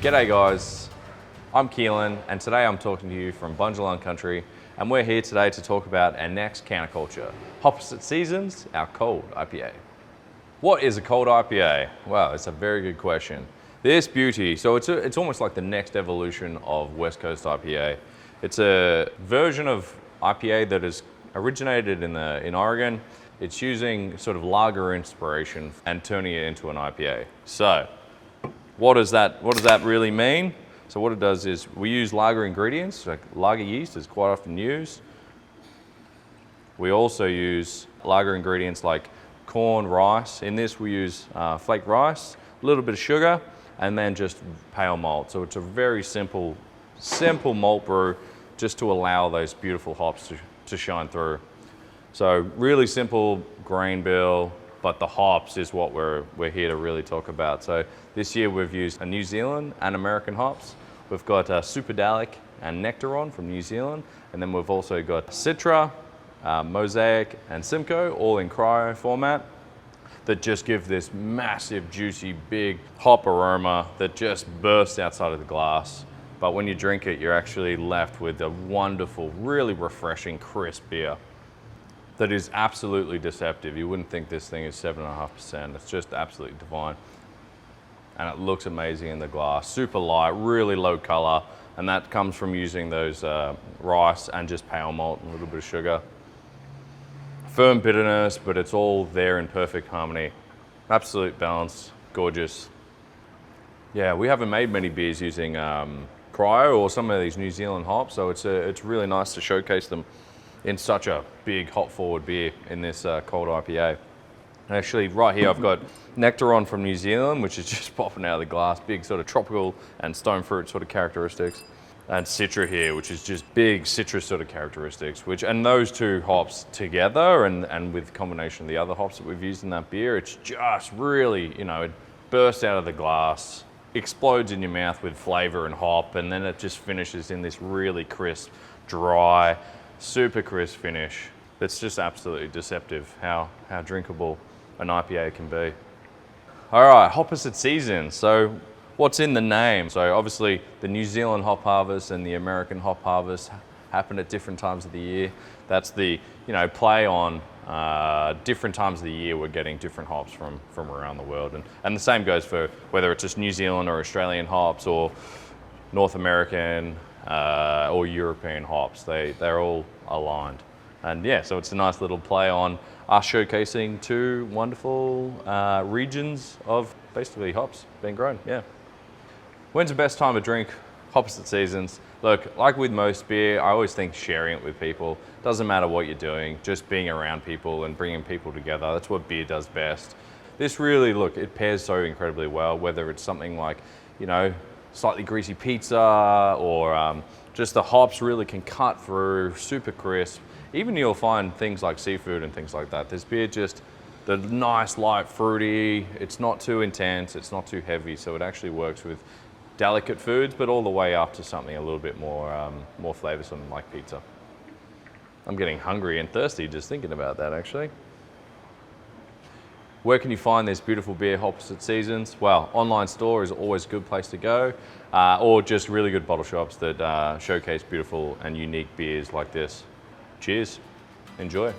G'day guys, I'm Keelan and today I'm talking to you from Bunjalung country and we're here today to talk about our next counterculture, Hopposite Seasons, our cold IPA. What is a cold IPA? Wow, it's a very good question. This beauty, so it's almost like the next evolution of West Coast IPA. It's a version of IPA that is originated in Oregon. It's using sort of lager inspiration and turning it into an IPA. So, what does that really mean? So what it does is we use lager ingredients, like lager yeast is quite often used. We also use lager ingredients like corn, rice. In this we use flaked rice, a little bit of sugar, and then just pale malt. So it's a very simple malt brew just to allow those beautiful hops to shine through. So really simple grain bill, but the hops is what we're here to really talk about. So this year we've used New Zealand and American hops. We've got Superdelic and Nectaron from New Zealand, and then we've also got Citra, Mosaic and Simcoe, all in cryo format, that just give this massive, juicy, big hop aroma that just bursts outside of the glass. But when you drink it, you're actually left with a wonderful, really refreshing, crisp beer that is absolutely deceptive. You wouldn't think this thing is 7.5%. It's just absolutely divine. And it looks amazing in the glass. Super light, really low color. And that comes from using those rice and just pale malt and a little bit of sugar. Firm bitterness, but it's all there in perfect harmony. Absolute balance, gorgeous. Yeah, we haven't made many beers using Cryo or some of these New Zealand hops, so it's really nice to showcase them in such a big hop forward beer in this cold IPA. Actually, right here I've got Nectaron from New Zealand, which is just popping out of the glass, big sort of tropical and stone fruit sort of characteristics. And Citra here, which is just big citrus sort of characteristics, and those two hops together and with the combination of the other hops that we've used in that beer, it's just really, it bursts out of the glass, explodes in your mouth with flavor and hop, and then it just finishes in this really crisp, dry, super crisp finish. It's just absolutely deceptive how drinkable an IPA can be. All right, Hopposite Seasons. So what's in the name? So obviously the New Zealand hop harvest and the American hop harvest happen at different times of the year. That's the play on different times of the year we're getting different hops from around the world. And the same goes for whether it's just New Zealand or Australian hops or North American or European hops. They're all aligned. And yeah, so it's a nice little play on us showcasing two wonderful regions of basically hops being grown, yeah. When's the best time to drink Hopposite Seasons? Look, like with most beer, I always think sharing it with people. Doesn't matter what you're doing, just being around people and bringing people together. That's what beer does best. This really, look, it pairs so incredibly well, whether it's something like, slightly greasy pizza or just the hops really can cut through, super crisp. Even you'll find things like seafood and things like that. This beer just, the nice light fruity, it's not too intense, it's not too heavy, so it actually works with delicate foods, but all the way up to something a little bit more flavoursome like pizza. I'm getting hungry and thirsty just thinking about that actually. Where can you find this beautiful beer, Hopposite Seasons? Well, online store is always a good place to go, or just really good bottle shops that showcase beautiful and unique beers like this. Cheers, enjoy.